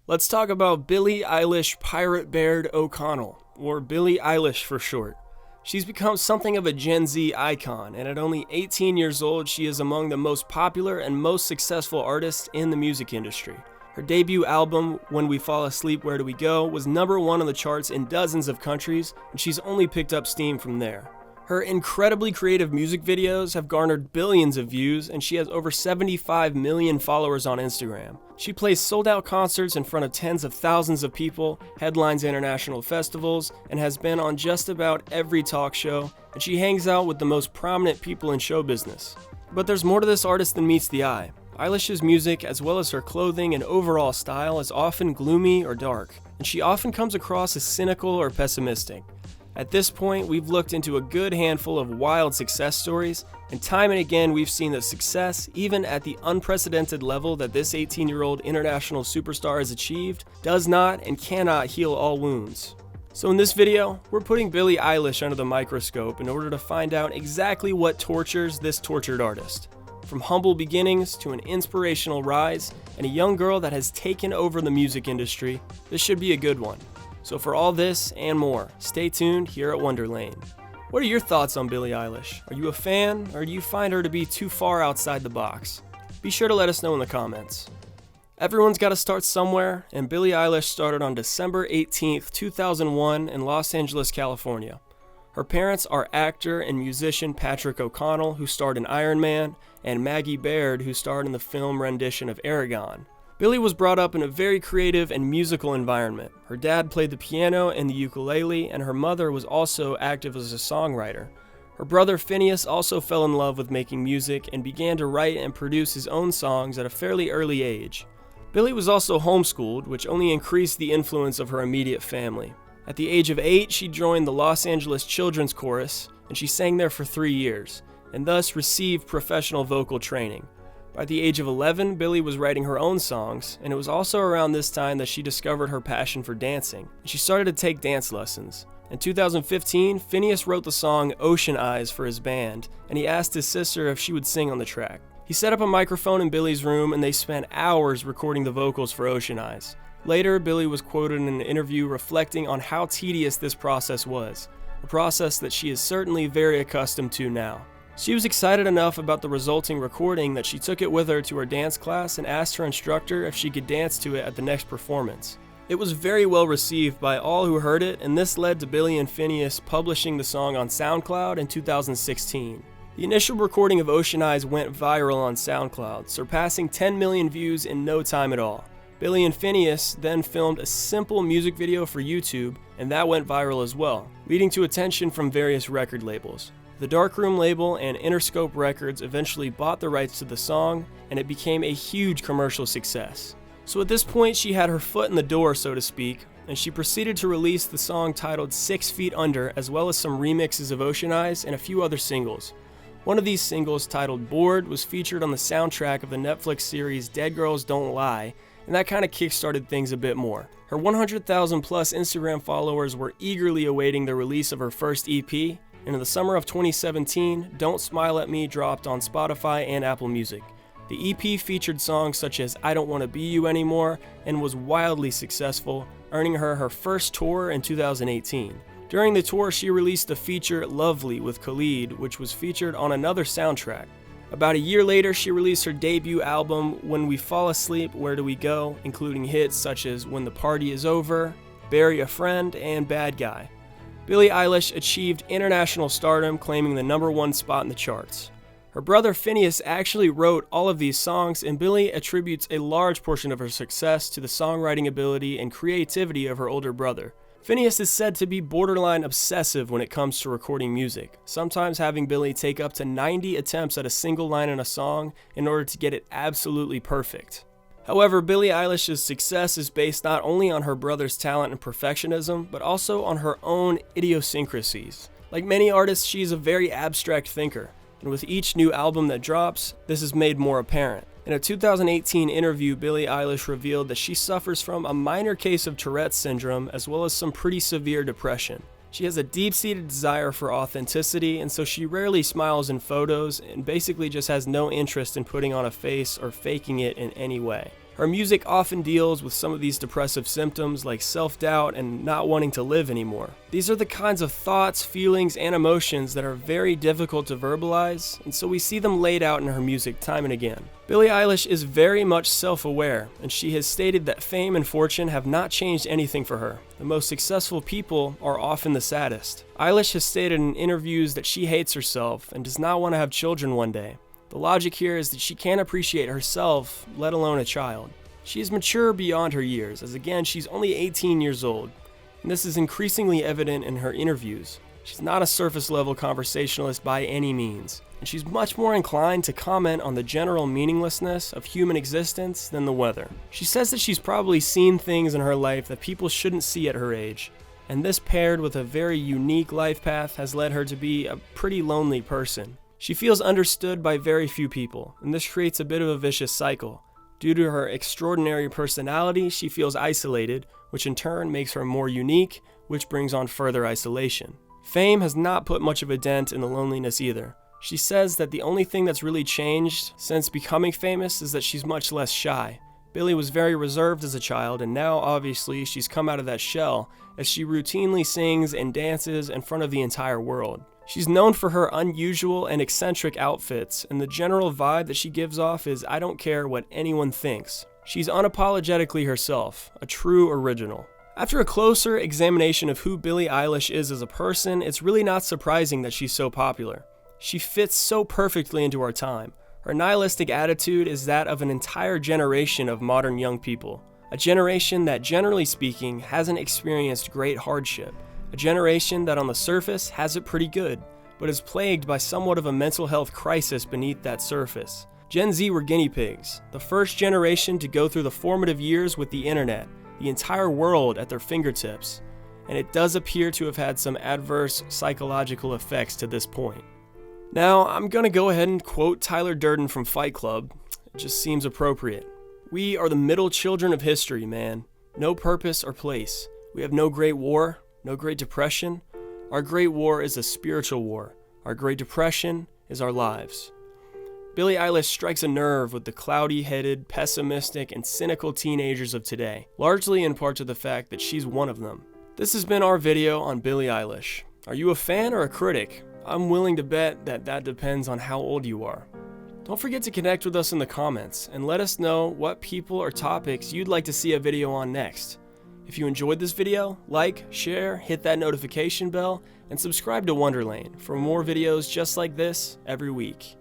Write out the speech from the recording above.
Let's talk about Billie Eilish Pirate Baird O'Connell, or Billie Eilish for short. She's become something of a Gen Z icon, and at only 18 years old, she is among the most popular and most successful artists in the music industry. Her debut album, When We Fall Asleep, Where Do We Go, was #1 on the charts in dozens of countries, and she's only picked up steam from there. Her incredibly creative music videos have garnered billions of views, and she has over 75 million followers on Instagram. She plays sold-out concerts in front of tens of thousands of people, headlines international festivals, and has been on just about every talk show, and she hangs out with the most prominent people in show business. But there's more to this artist than meets the eye. Eilish's music, as well as her clothing and overall style, is often gloomy or dark, and she often comes across as cynical or pessimistic. At this point, we've looked into a good handful of wild success stories, and time and again we've seen that success, even at the unprecedented level that this 18-year-old international superstar has achieved, does not and cannot heal all wounds. So in this video, we're putting Billie Eilish under the microscope in order to find out exactly what tortures this tortured artist. From humble beginnings to an inspirational rise, and a young girl that has taken over the music industry, this should be a good one. So for all this and more, stay tuned here at Wonderlane. What are your thoughts on Billie Eilish? Are you a fan, or do you find her to be too far outside the box? Be sure to let us know in the comments. Everyone's got to start somewhere, and Billie Eilish started on December 18th, 2001 in Los Angeles, California. Her parents are actor and musician Patrick O'Connell, who starred in Iron Man, and Maggie Baird, who starred in the film rendition of Aragon. Billie was brought up in a very creative and musical environment. Her dad played the piano and the ukulele, and her mother was also active as a songwriter. Her brother Phineas also fell in love with making music and began to write and produce his own songs at a fairly early age. Billie was also homeschooled, which only increased the influence of her immediate family. At the age of 8, she joined the Los Angeles Children's Chorus, and she sang there for 3 years, and thus received professional vocal training. By the age of 11, Billie was writing her own songs, and it was also around this time that she discovered her passion for dancing. She started to take dance lessons. In 2015, Phineas wrote the song Ocean Eyes for his band, and he asked his sister if she would sing on the track. He set up a microphone in Billie's room, and they spent hours recording the vocals for Ocean Eyes. Later, Billie was quoted in an interview reflecting on how tedious this process was, a process that she is certainly very accustomed to now. She was excited enough about the resulting recording that she took it with her to her dance class and asked her instructor if she could dance to it at the next performance. It was very well received by all who heard it, and this led to Billie and Phineas publishing the song on SoundCloud in 2016. The initial recording of Ocean Eyes went viral on SoundCloud, surpassing 10 million views in no time at all. Billie and Phineas then filmed a simple music video for YouTube, and that went viral as well, leading to attention from various record labels. The Darkroom label and Interscope Records eventually bought the rights to the song, and it became a huge commercial success. So at this point, she had her foot in the door, so to speak, and she proceeded to release the song titled 6 Feet Under, as well as some remixes of Ocean Eyes and a few other singles. One of these singles, titled Bored, was featured on the soundtrack of the Netflix series Dead Girls Don't Lie, and that kind of kickstarted things a bit more. Her 100,000 plus Instagram followers were eagerly awaiting the release of her first EP, and in the summer of 2017, Don't Smile at Me dropped on Spotify and Apple Music. The EP featured songs such as I Don't Want to Be You Anymore and was wildly successful, earning her her first tour in 2018. During the tour, she released the feature Lovely with Khalid, which was featured on another soundtrack. About a year later, she released her debut album When We Fall Asleep, Where Do We Go, including hits such as When the Party Is Over, Bury a Friend, and Bad Guy. Billie Eilish achieved international stardom, claiming the #1 spot in the charts. Her brother Phineas actually wrote all of these songs, and Billie attributes a large portion of her success to the songwriting ability and creativity of her older brother. Phineas is said to be borderline obsessive when it comes to recording music, sometimes having Billie take up to 90 attempts at a single line in a song in order to get it absolutely perfect. However, Billie Eilish's success is based not only on her brother's talent and perfectionism, but also on her own idiosyncrasies. Like many artists, she is a very abstract thinker, and with each new album that drops, this is made more apparent. In a 2018 interview, Billie Eilish revealed that she suffers from a minor case of Tourette's syndrome as well as some pretty severe depression. She has a deep-seated desire for authenticity, and so she rarely smiles in photos and basically just has no interest in putting on a face or faking it in any way. Her music often deals with some of these depressive symptoms like self-doubt and not wanting to live anymore. These are the kinds of thoughts, feelings, and emotions that are very difficult to verbalize, and so we see them laid out in her music time and again. Billie Eilish is very much self-aware, and she has stated that fame and fortune have not changed anything for her. The most successful people are often the saddest. Eilish has stated in interviews that she hates herself and does not want to have children one day. The logic here is that she can't appreciate herself, let alone a child. She is mature beyond her years, as again, she's only 18 years old, and this is increasingly evident in her interviews. She's not a surface-level conversationalist by any means, and she's much more inclined to comment on the general meaninglessness of human existence than the weather. She says that she's probably seen things in her life that people shouldn't see at her age, and this paired with a very unique life path has led her to be a pretty lonely person. She feels understood by very few people, and this creates a bit of a vicious cycle. Due to her extraordinary personality, she feels isolated, which in turn makes her more unique, which brings on further isolation. Fame has not put much of a dent in the loneliness either. She says that the only thing that's really changed since becoming famous is that she's much less shy. Billie was very reserved as a child, and now obviously she's come out of that shell as she routinely sings and dances in front of the entire world. She's known for her unusual and eccentric outfits, and the general vibe that she gives off is I don't care what anyone thinks. She's unapologetically herself, a true original. After a closer examination of who Billie Eilish is as a person, it's really not surprising that she's so popular. She fits so perfectly into our time. Her nihilistic attitude is that of an entire generation of modern young people. A generation that, generally speaking, hasn't experienced great hardship. A generation that on the surface has it pretty good, but is plagued by somewhat of a mental health crisis beneath that surface. Gen Z were guinea pigs, the first generation to go through the formative years with the internet, the entire world at their fingertips, and it does appear to have had some adverse psychological effects to this point. Now, I'm gonna go ahead and quote Tyler Durden from Fight Club. It just seems appropriate. We are the middle children of history, man. No purpose or place. We have no great war. No Great Depression. Our Great War is a spiritual war. Our Great Depression is our lives. Billie Eilish strikes a nerve with the cloudy-headed, pessimistic, and cynical teenagers of today, largely in part to the fact that she's one of them. This has been our video on Billie Eilish. Are you a fan or a critic? I'm willing to bet that depends on how old you are. Don't forget to connect with us in the comments and let us know what people or topics you'd like to see a video on next. If you enjoyed this video, like, share, hit that notification bell, and subscribe to Wonderlane for more videos just like this every week.